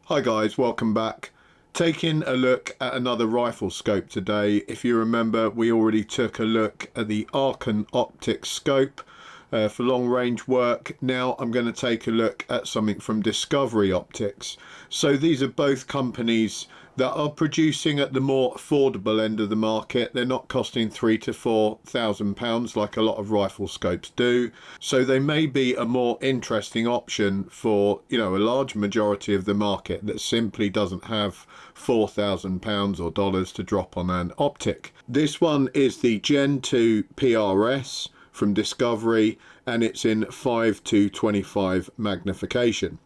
Hi guys, welcome back. Taking a look at another rifle scope today. If you remember, we already took a look at the Archon optic scope for long range work. Now I'm going to take a look at something from Discovery Optics. So these are both companies that are producing at the more affordable end of the market. They're not costing £3,000 to £4,000 like a lot of rifle scopes do. So they may be a more interesting option for, a large majority of the market that simply doesn't have £4,000 or dollars to drop on an optic. This one is the GEN2 PRS from Discovery, and it's in 5 to 25 magnification.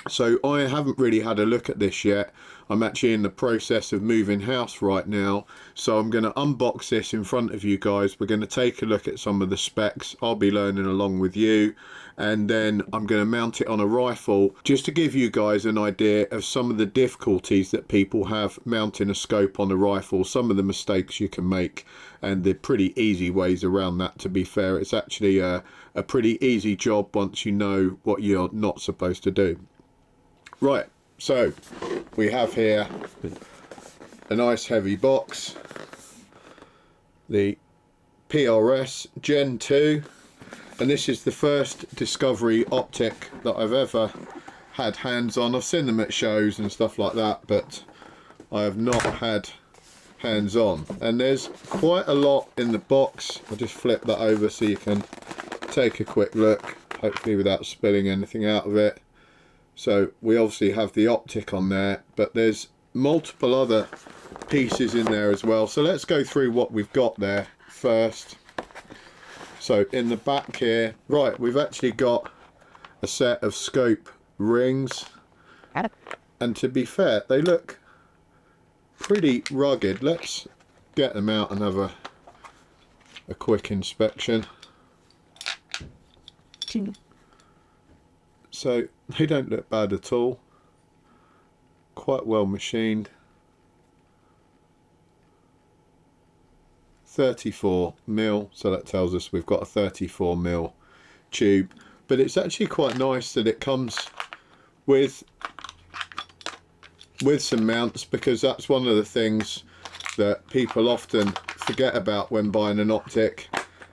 So I haven't really had a look at this yet. I'm actually in the process of moving house right now, so I'm going to unbox this in front of you guys. We're going to take a look at some of the specs. I'll be learning along with you, and then I'm going to mount it on a rifle just to give you guys an idea of some of the difficulties that people have mounting a scope on a rifle, some of the mistakes you can make, and the pretty easy ways around that. To be fair, it's actually a pretty easy job once you know what you're not supposed to do. Right, so we have here a nice heavy box, the PRS Gen 2, and this is the first Discovery optic that I've ever had hands on. I've seen them at shows and stuff like that, but I have not had hands on. And there's quite a lot in the box. I'll just flip that over so you can take a quick look, hopefully without spilling anything out of it. So we obviously have the optic on there, but there's multiple other pieces in there as well. So let's go through what we've got there first. So in the back here, right, we've actually got a set of scope rings. And to be fair, they look pretty rugged. Let's get them out and have a quick inspection. So they don't look bad at all, quite well machined. 34mm, so that tells us we've got a 34mm tube, but it's actually quite nice that it comes with some mounts, because that's one of the things that people often forget about when buying an optic.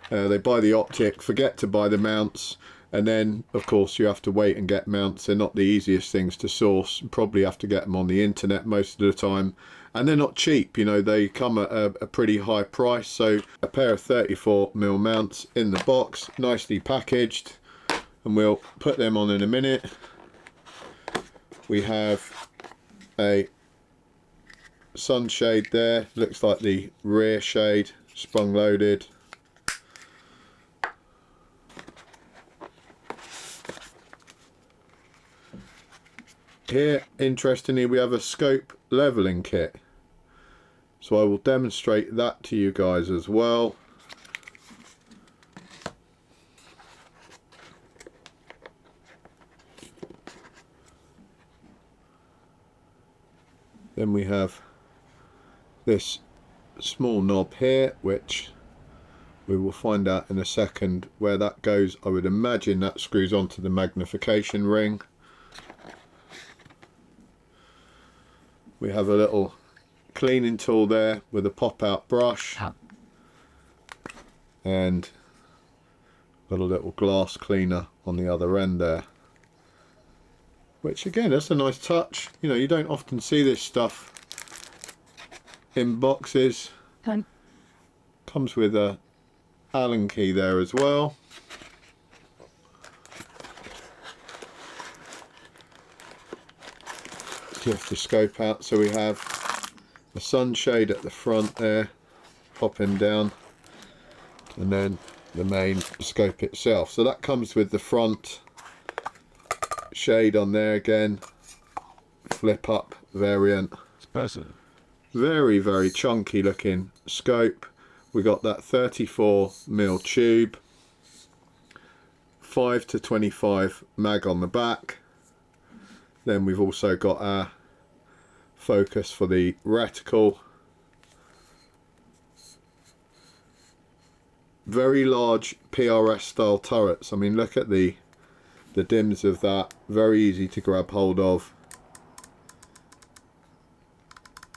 They buy the optic, forget to buy the mounts, and then of course you have to wait and get mounts. They're not the easiest things to source. You probably have to get them on the internet most of the time, and they're not cheap. They come at a pretty high price. So a pair of 34mm mounts in the box, nicely packaged, and we'll put them on in a minute. We have a sunshade there, looks like the rear shade, sprung loaded. Here, interestingly, we have a scope leveling kit, so I will demonstrate that to you guys as well. Then we have this small knob here, which we will find out in a second where that goes. I would imagine that screws onto the magnification ring. We have a little cleaning tool there with a pop-out brush, and got a little glass cleaner on the other end there, which again, that's a nice touch. You don't often see this stuff in boxes. Comes with a Allen key there as well. Lift the scope out, so we have the sunshade at the front there, popping down, and then the main scope itself. So that comes with the front shade on there again, flip up variant. Very, very chunky looking scope. We got that 34mm tube, 5 to 25 mag on the back. Then we've also got our focus for the reticle. Very large PRS style turrets. I mean, look at the dims of that. Very easy to grab hold of.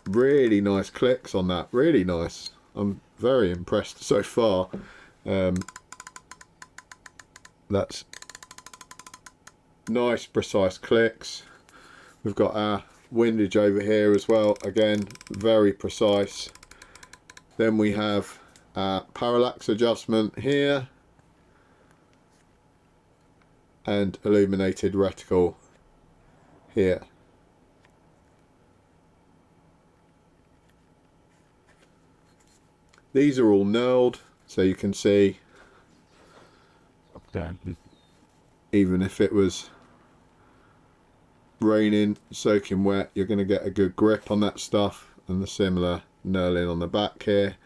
really nice clicks on that, really nice. I'm very impressed so far. That's nice precise clicks. We've got our windage over here as well, again very precise. Then we have our parallax adjustment here and illuminated reticle here. These are all knurled, so you can see even if it was raining, soaking wet, you're going to get a good grip on that stuff. And the similar knurling on the back here.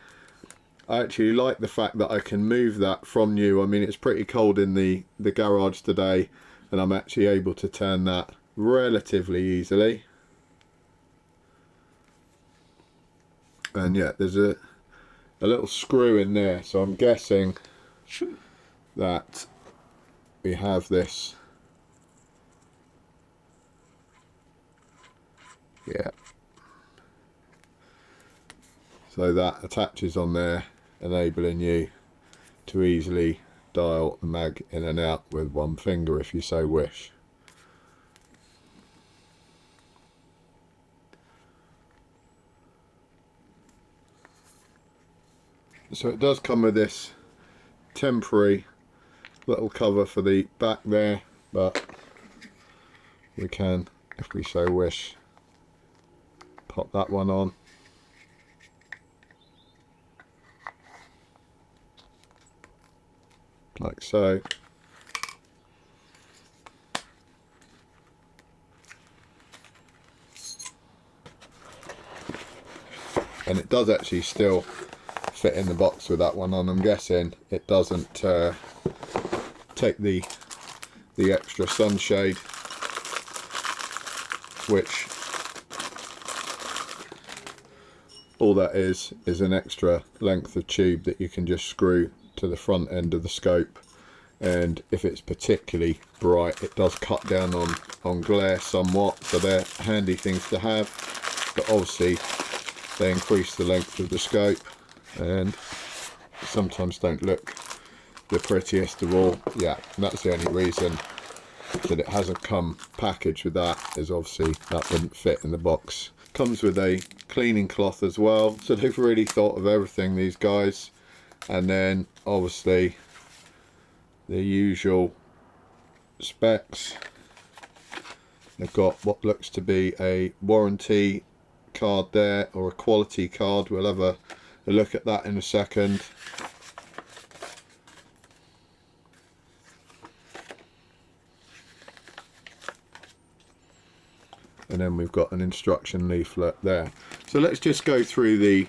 I actually like the fact that I can move that from new. I mean, it's pretty cold in the garage today, and I'm actually able to turn that relatively easily. And yeah, there's a little screw in there, so I'm guessing that we have this, yeah, so that attaches on there, enabling you to easily dial the mag in and out with one finger if you so wish. So it does come with this temporary little cover for the back there, but we can, if we so wish, pop that one on. Like so. And it does actually still fit in the box with that one on. I'm guessing it doesn't take the extra sunshade, which all that is an extra length of tube that you can just screw to the front end of the scope, and if it's particularly bright it does cut down on glare somewhat, so they're handy things to have, but obviously they increase the length of the scope and sometimes don't look the prettiest of all. Yeah, and that's the only reason that it hasn't come packaged with that, is obviously that wouldn't fit in the box. Comes with a cleaning cloth as well, so they've really thought of everything, these guys. And then obviously the usual specs. They've got what looks to be a warranty card there, or a quality card. We'll have a look at that in a second. And then we've got an instruction leaflet there. So let's just go through the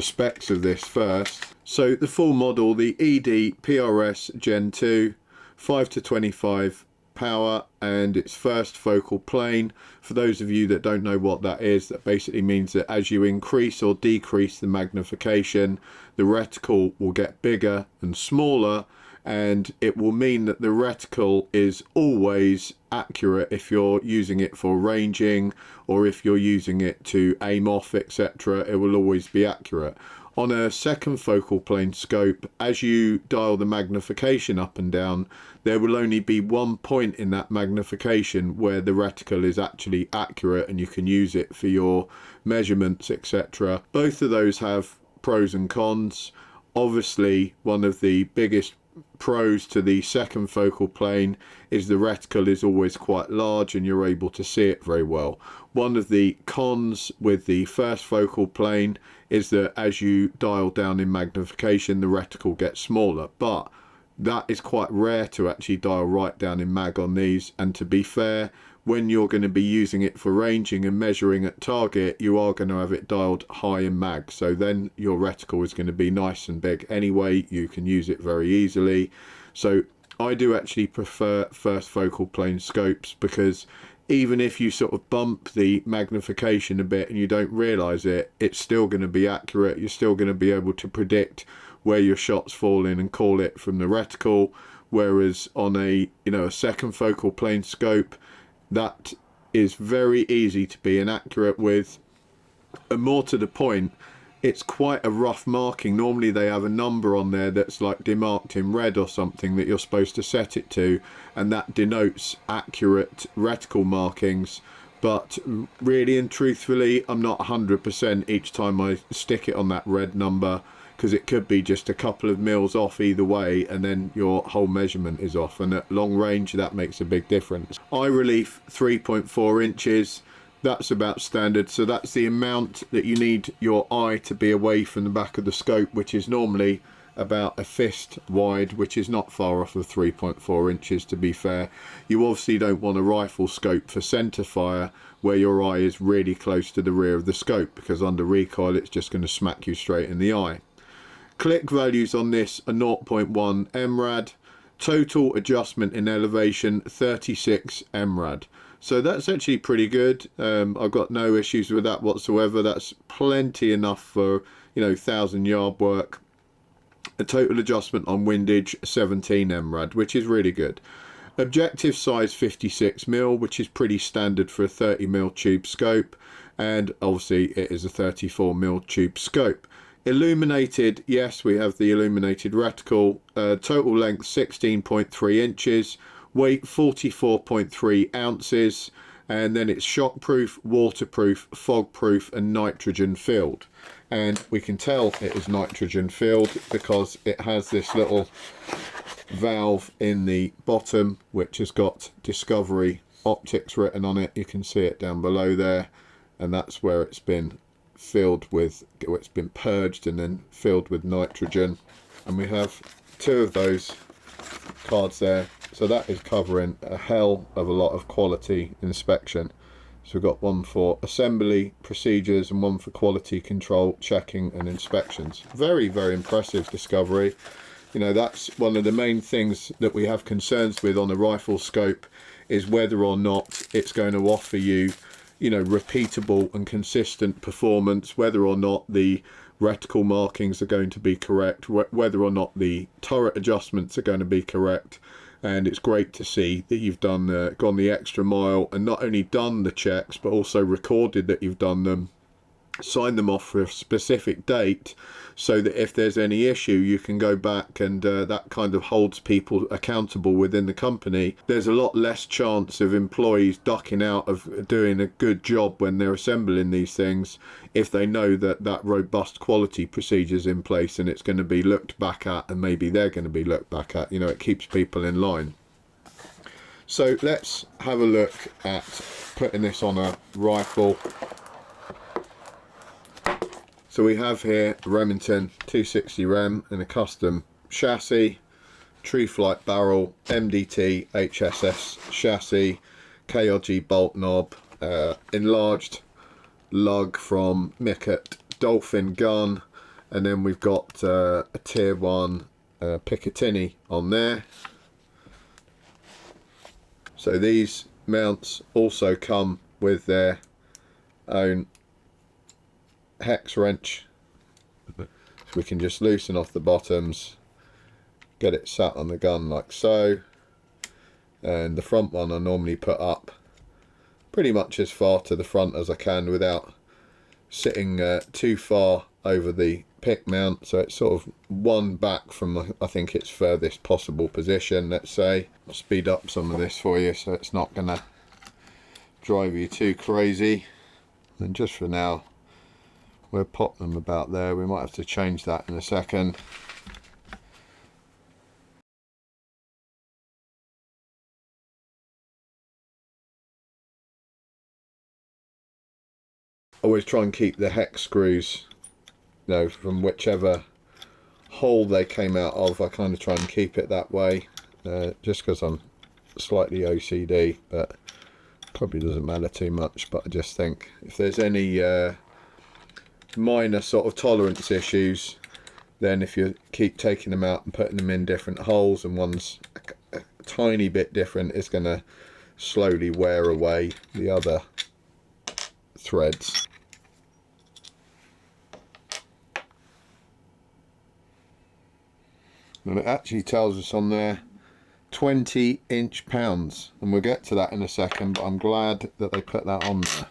specs of this first. So the full model, the ED PRS Gen 2, 5-25 power, and its first focal plane. For those of you that don't know what that is, that basically means that as you increase or decrease the magnification, the reticle will get bigger and smaller, and it will mean that the reticle is always accurate if you're using it for ranging, or if you're using it to aim off, etc. It will always be accurate. On a second focal plane scope, as you dial the magnification up and down, there will only be one point in that magnification where the reticle is actually accurate and you can use it for your measurements, etc. Both of those have pros and cons. Obviously, one of the biggest pros to the second focal plane is the reticle is always quite large and you're able to see it very well. One of the cons with the first focal plane is that as you dial down in magnification, the reticle gets smaller, but that is quite rare to actually dial right down in mag on these. And to be fair, when you're going to be using it for ranging and measuring at target, you are going to have it dialed high in mag, so then your reticle is going to be nice and big anyway. You can use it very easily. So I do actually prefer first focal plane scopes, because even if you sort of bump the magnification a bit and you don't realize it, it's still going to be accurate. You're still going to be able to predict where your shot's falling and call it from the reticle, whereas on a second focal plane scope, that is very easy to be inaccurate with. And more to the point, it's quite a rough marking. Normally they have a number on there that's like demarked in red or something that you're supposed to set it to, and that denotes accurate reticle markings. But really and truthfully, I'm not 100% each time I stick it on that red number, because it could be just a couple of mils off either way, and then your whole measurement is off, and at long range that makes a big difference. Eye relief 3.4 inches. That's about standard, so that's the amount that you need your eye to be away from the back of the scope, which is normally about a fist wide, which is not far off of 3.4 inches to be fair. You obviously don't want a rifle scope for centre fire where your eye is really close to the rear of the scope, because under recoil it's just going to smack you straight in the eye. Click values on this are 0.1 MRAD. Total adjustment in elevation 36 MRAD. So that's actually pretty good. I've got no issues with that whatsoever. That's plenty enough for, you know, 1,000-yard work. A total adjustment on windage 17 MRAD, which is really good. Objective size 56mm, which is pretty standard for a 30mm tube scope, and obviously it is a 34mm tube scope. Illuminated, yes, we have the illuminated reticle. Total length 16.3 inches. Weight 44.3 ounces, and then it's shockproof, waterproof, fogproof and nitrogen filled. And we can tell it is nitrogen filled because it has this little valve in the bottom which has got Discovery Optics written on it. You can see it down below there, and that's where it's been filled with, it's been purged and then filled with nitrogen. And we have two of those cards there. So that is covering a hell of a lot of quality inspection. So we've got one for assembly procedures and one for quality control, checking and inspections. Very, very impressive Discovery. You know, that's one of the main things that we have concerns with on a rifle scope, is whether or not it's going to offer you, you know, repeatable and consistent performance, whether or not the reticle markings are going to be correct, whether or not the turret adjustments are going to be correct. And it's great to see that you've done gone the extra mile and not only done the checks but also recorded that you've done them, signed them off for a specific date, so that if there's any issue you can go back, and that kind of holds people accountable within the company. There's a lot less chance of employees ducking out of doing a good job when they're assembling these things if they know that that robust quality procedure's in place and it's going to be looked back at, and maybe they're going to be looked back at. You know, it keeps people in line. So let's have a look at putting this on a rifle. So we have here a Remington 260 Rem in a custom chassis, true flight barrel, MDT HSS chassis, KRG bolt knob, enlarged lug from Mickett Dolphin gun, and then we've got a tier 1 Picatinny on there. So these mounts also come with their own hex wrench, so we can just loosen off the bottoms, get it sat on the gun like so, and the front one I normally put up pretty much as far to the front as I can without sitting too far over the pick mount, so it's sort of one back from I think its furthest possible position. Let's say I'll speed up some of this for you so it's not gonna drive you too crazy. And just for now we'll pop them about there. We might have to change that in a second. Always try and keep the hex screws, you know, from whichever hole they came out of. I kind of try and keep it that way, just because I'm slightly OCD, but probably doesn't matter too much. But I just think if there's any minor sort of tolerance issues, then if you keep taking them out and putting them in different holes, and one's a tiny bit different, it's going to slowly wear away the other threads. And it actually tells us on there 20 inch pounds, and we'll get to that in a second, but I'm glad that they put that on there.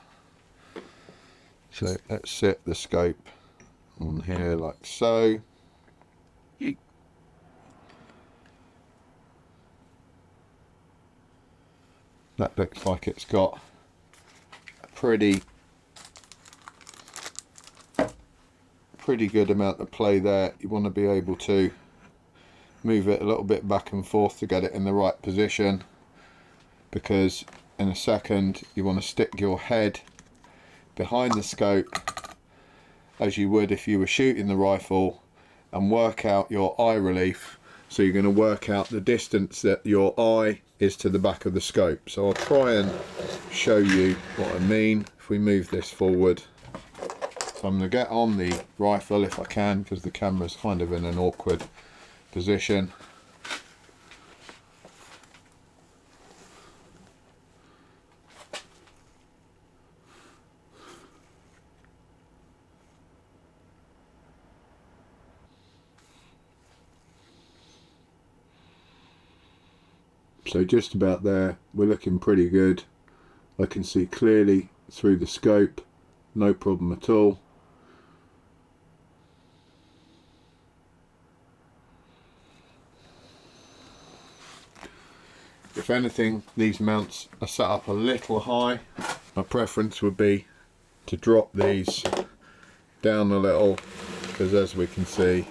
So let's sit the scope on here like so. That looks like it's got a pretty good amount of play there. You want to be able to move it a little bit back and forth to get it in the right position, because in a second you want to stick your head behind the scope as you would if you were shooting the rifle and work out your eye relief. So you're going to work out the distance that your eye is to the back of the scope. So I'll try and show you what I mean. If we move this forward, so I'm going to get on the rifle if I can, because the camera's kind of in an awkward position. So just about there, we're looking pretty good. I can see clearly through the scope, no problem at all. If anything, these mounts are set up a little high. My preference would be to drop these down a little, because as we can see,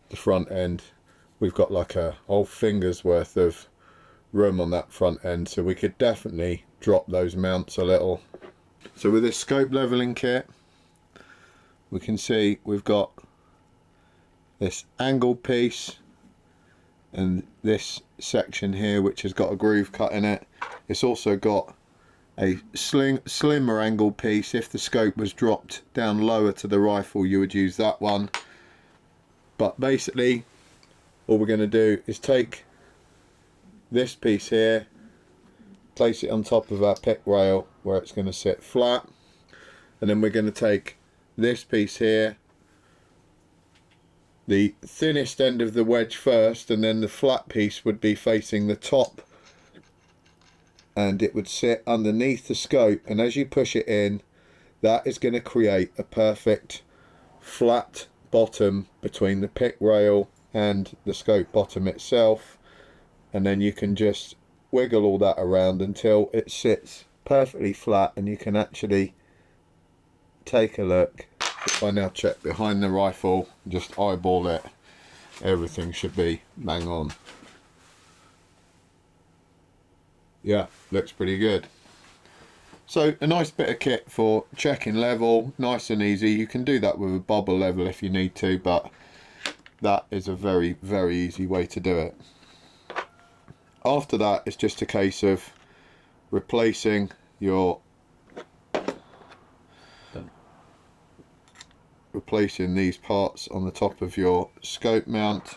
the front end, we've got like a whole finger's worth of room on that front end, so we could definitely drop those mounts a little. So with this scope leveling kit, we can see we've got this angle piece and this section here which has got a groove cut in it. It's also got a slimmer angle piece. If the scope was dropped down lower to the rifle, you would use that one. But basically all we're going to do is take this piece here, place it on top of our pick rail where it's going to sit flat, and then we're going to take this piece here, the thinnest end of the wedge first, and then the flat piece would be facing the top and it would sit underneath the scope, and as you push it in, that is going to create a perfect flat bottom between the pick rail and the scope bottom itself. And then you can just wiggle all that around until it sits perfectly flat, and you can actually take a look. If I now check behind the rifle, just eyeball it, everything should be bang on. Yeah, looks pretty good. So a nice bit of kit for checking level, nice and easy. You can do that with a bobble level if you need to, but that is a very, very easy way to do it. After that, it's just a case of replacing these parts on the top of your scope mount.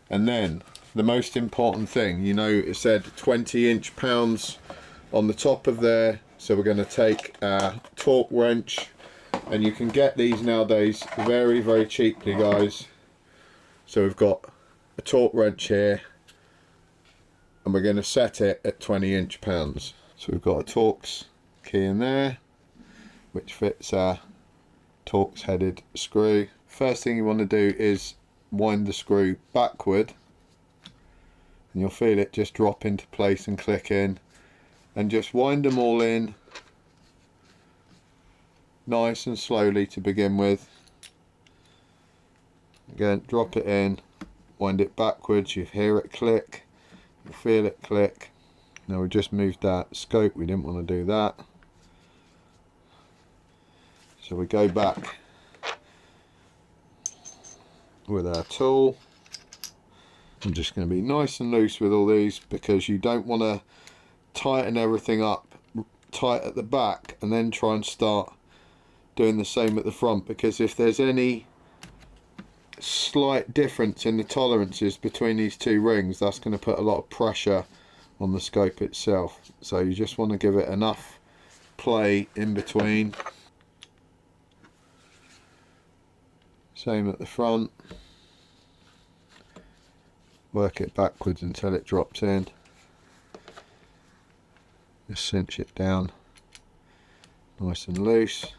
And then the most important thing, you know, it said 20-inch pounds on the top of there, so we're going to take a torque wrench, and you can get these nowadays very, very cheaply, guys. So we've got a torque wrench here, and we're going to set it at 20-inch pounds. So we've got a Torx key in there, which fits our Torx headed screw. First thing you want to do is wind the screw backward, and you'll feel it just drop into place and click in, and just wind them all in nice and slowly to begin with. Again, drop it in, wind it backwards, you hear it click, you feel it click. Now we just moved that scope, we didn't want to do that, so we go back with our tool. I'm just going to be nice and loose with all these, because you don't want to tighten everything up tight at the back and then try and start doing the same at the front, because if there's any slight difference in the tolerances between these two rings, that's going to put a lot of pressure on the scope itself. So you just want to give it enough play in between. Same at the front. Work it backwards until it drops in. Just cinch it down nice and loose.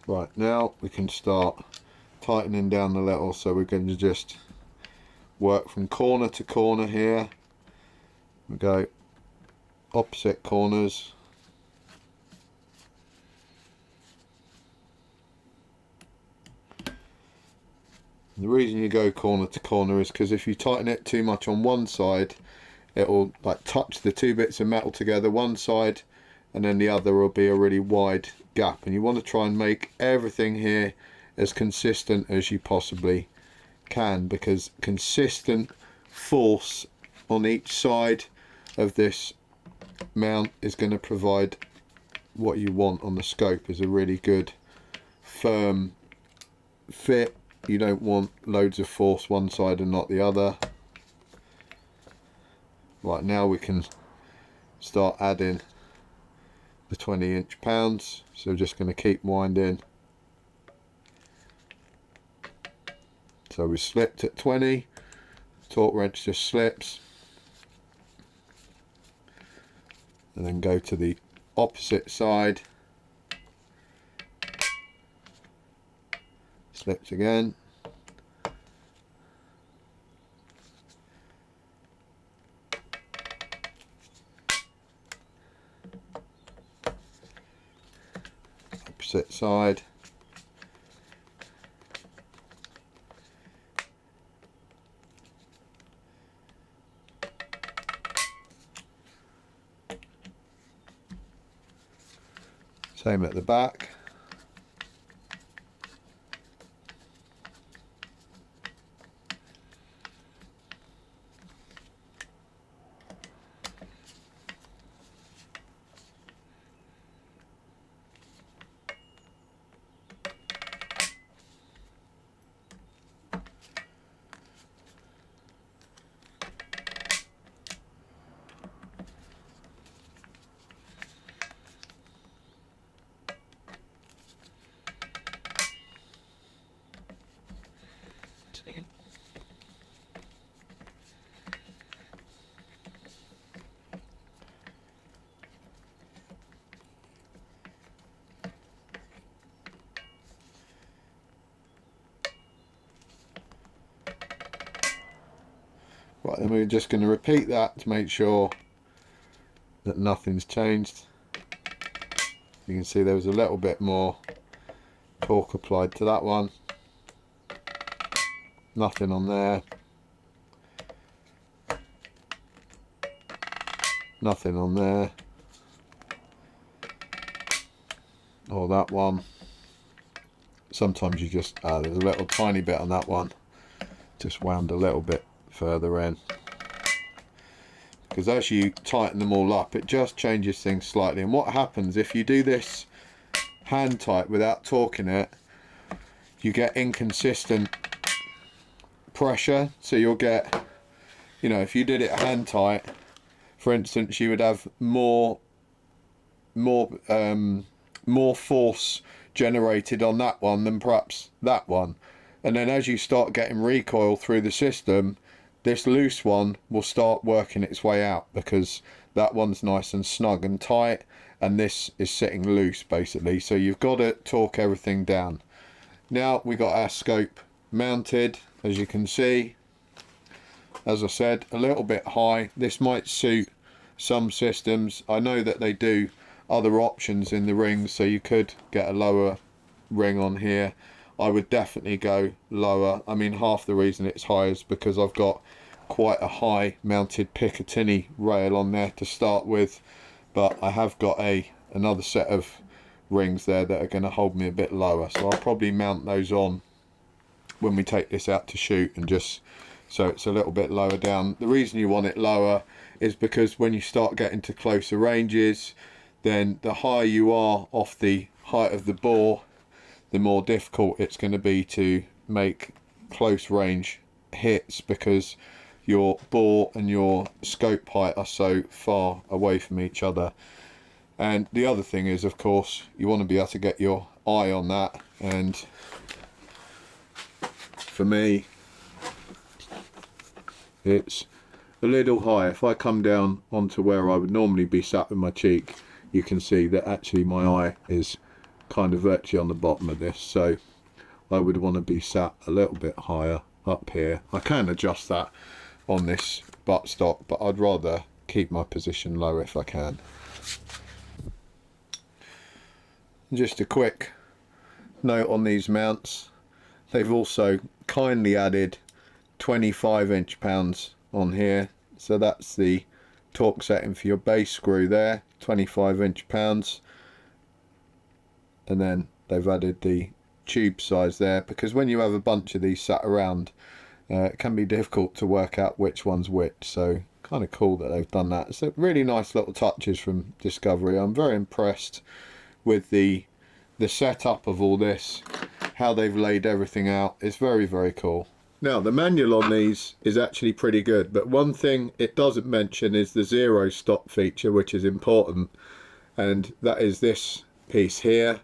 Right, now we can start tightening down the little, so we're going to just work from corner to corner here. We go opposite corners. The reason you go corner to corner is because if you tighten it too much on one side, it will like touch the two bits of metal together, one side, and then the other will be a really wide gap, and you want to try and make everything here as consistent as you possibly can, because consistent force on each side of this mount is going to provide what you want on the scope, is a really good firm fit. You don't want loads of force one side and not the other. Right, now we can start adding the 20-inch pounds, so just going to keep winding. So we slipped at 20, torque wrench just slips, and then go to the opposite side, slips again, opposite side, same at the back. Right, then we're just going to repeat that to make sure that nothing's changed. You can see there was a little bit more torque applied to that one. Nothing on there. Nothing on there. Or that one. Sometimes you just, there's a little tiny bit on that one. Just wound a little bit further in, because as you tighten them all up it just changes things slightly. And what happens if you do this hand tight without torquing it, you get inconsistent pressure. So you'll get, you know, if you did it hand tight, for instance, you would have more force generated on that one than perhaps that one. And then as you start getting recoil through the system, this loose one will start working its way out, because that one's nice and snug and tight and this is sitting loose basically. So you've got to torque everything down. Now we got our scope mounted, as you can see. As I said, a little bit high. This might suit some systems. I know that they do other options in the rings, so you could get a lower ring on here. I would definitely go lower. I mean, half the reason it's high is because I've got quite a high mounted Picatinny rail on there to start with, but I have got another set of rings there that are going to hold me a bit lower, so I'll probably mount those on when we take this out to shoot, and just so it's a little bit lower down. The reason you want it lower is because when you start getting to closer ranges, then the higher you are off the height of the bore, the more difficult it's going to be to make close range hits, because your bore and your scope height are so far away from each other. And the other thing is, of course, you want to be able to get your eye on that, and for me it's a little high. If I come down onto where I would normally be sat with my cheek, you can see that actually my eye is kind of virtually on the bottom of this, so I would want to be sat a little bit higher up here. I can adjust that on this buttstock, but I'd rather keep my position low if I can. Just a quick note on these mounts, they've also kindly added 25 inch-pounds on here, so that's the torque setting for your base screw there, 25 inch-pounds, and then they've added the tube size there, because when you have a bunch of these sat around, it can be difficult to work out which one's which, so kind of cool that they've done that. So really nice little touches from Discovery. I'm very impressed with the setup of all this, how they've laid everything out. It's very, very cool. Now the manual on these is actually pretty good, but one thing it doesn't mention is the zero stop feature, which is important, and that is this piece here,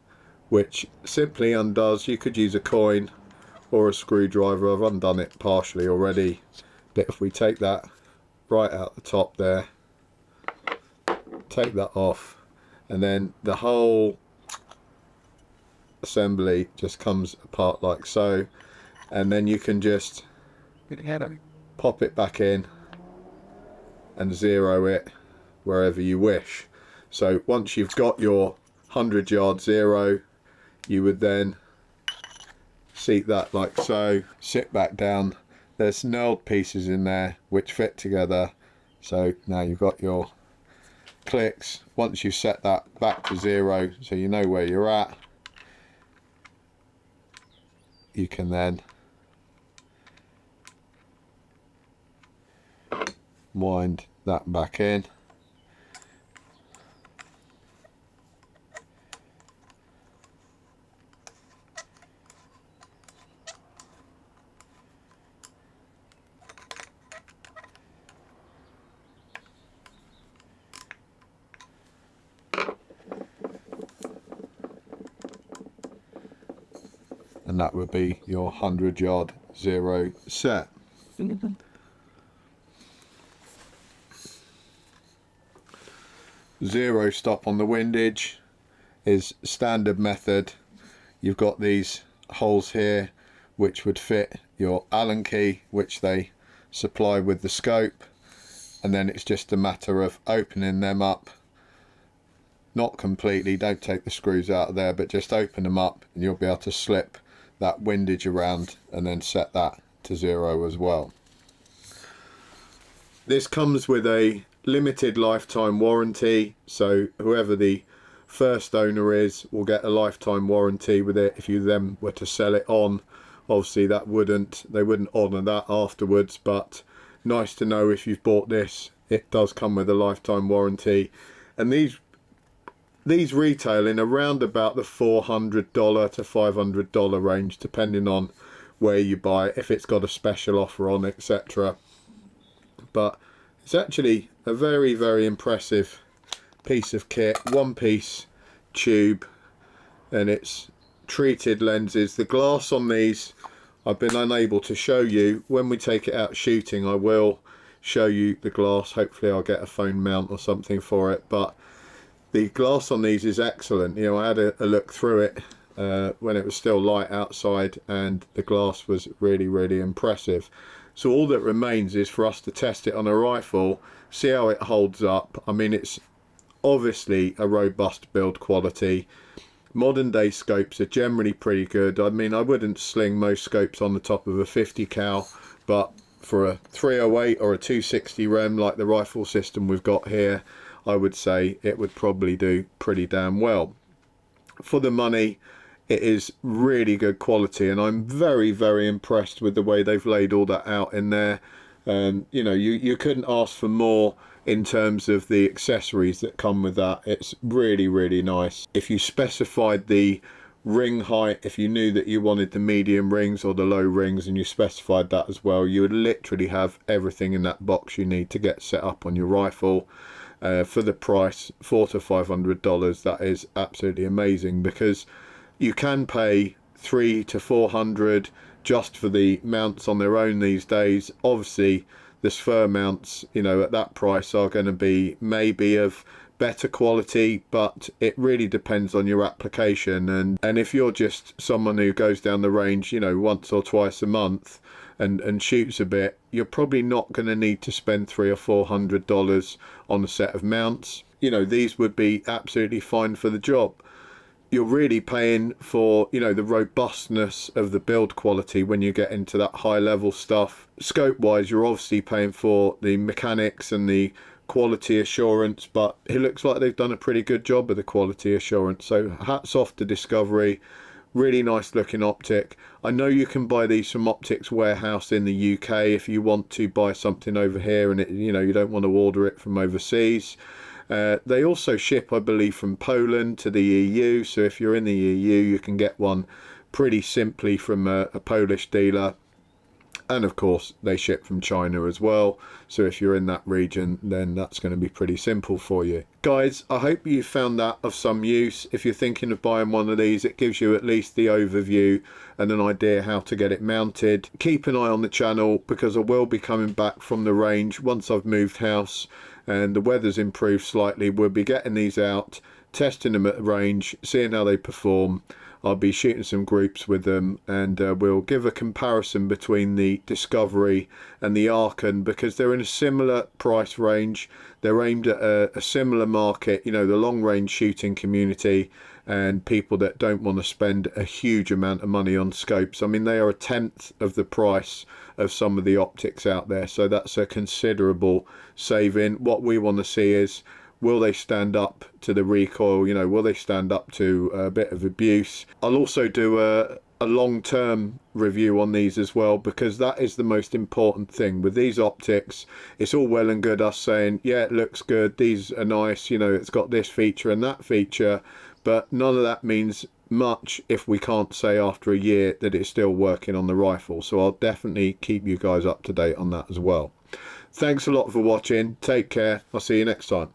which simply undoes. You could use a coin or a screwdriver. I've undone it partially already, but if we take that right out the top there, take that off, and then the whole assembly just comes apart like so, and then you can just pop it back in and zero it wherever you wish. So once you've got your 100-yard zero, you would then seat that like so, sit back down. There's knurled pieces in there which fit together, so now you've got your clicks. Once you set that back to zero so you know where you're at, you can then wind that back in. And that would be your 100-yard zero set. Zero stop on the windage is standard method. You've got these holes here which would fit your Allen key, which they supply with the scope, and then it's just a matter of opening them up, not completely, don't take the screws out of there, but just open them up and you'll be able to slip that windage around and then set that to zero as well. This comes with a limited lifetime warranty, so whoever the first owner is will get a lifetime warranty with it. If you then were to sell it on, obviously they wouldn't honour that afterwards, but nice to know if you've bought this, it does come with a lifetime warranty. And these retail in around about the $400 to $500 range, depending on where you buy it, if it's got a special offer on, etc. But it's actually a very, very impressive piece of kit. One piece tube, and it's treated lenses. The glass on these I've been unable to show you. When we take it out shooting, I will show you the glass. Hopefully I'll get a phone mount or something for it, but the glass on these is excellent. You know, I had a look through it when it was still light outside, and the glass was really, really impressive. So all that remains is for us to test it on a rifle, see how it holds up. I mean, it's obviously a robust build quality. Modern day scopes are generally pretty good. I mean, I wouldn't sling most scopes on the top of a 50 cal, but for a 308 or a 260 rem like the rifle system we've got here, I would say it would probably do pretty damn well. For the money, it is really good quality, and I'm very, very impressed with the way they've laid all that out in there. You know, you couldn't ask for more in terms of the accessories that come with that. It's really, really nice. If you specified the ring height, if you knew that you wanted the medium rings or the low rings and you specified that as well, you would literally have everything in that box you need to get set up on your rifle. For the price, $400 to $500, that is absolutely amazing, because you can pay $300 to $400 just for the mounts on their own these days. Obviously the sphere mounts, you know, at that price are going to be maybe of better quality, but it really depends on your application. And if you're just someone who goes down the range, you know, once or twice a month and shoots a bit, you're probably not going to need to spend $300 or $400 on a set of mounts. You know, these would be absolutely fine for the job. You're really paying for, you know, the robustness of the build quality when you get into that high level stuff. Scope wise, you're obviously paying for the mechanics and the quality assurance, but it looks like they've done a pretty good job of the quality assurance. So hats off to Discovery. Really nice looking optic. I know you can buy these from Optics Warehouse in the UK if you want to buy something over here and it, you know, you don't want to order it from overseas. They also ship, I believe, from Poland to the EU, so if you're in the EU you can get one pretty simply from a Polish dealer. And of course they ship from China as well, so if you're in that region then that's going to be pretty simple for you. Guys, I hope you found that of some use. If you're thinking of buying one of these, it gives you at least the overview and an idea how to get it mounted. Keep an eye on the channel, because I will be coming back from the range once I've moved house and the weather's improved slightly. We'll be getting these out, testing them at the range, seeing how they perform. I'll be shooting some groups with them, and we'll give a comparison between the Discovery and the Arken, because they're in a similar price range. They're aimed at a similar market, you know, the long range shooting community and people that don't want to spend a huge amount of money on scopes. I mean, they are a tenth of the price of some of the optics out there, so that's a considerable saving. What we want to see is, will they stand up to the recoil? You know, will they stand up to a bit of abuse? I'll also do a long-term review on these as well, because that is the most important thing with these optics. It's all well and good us saying, yeah, it looks good, these are nice, you know, it's got this feature and that feature, but none of that means much if we can't say after a year that it's still working on the rifle. So I'll definitely keep you guys up to date on that as well. Thanks a lot for watching. Take care. I'll see you next time.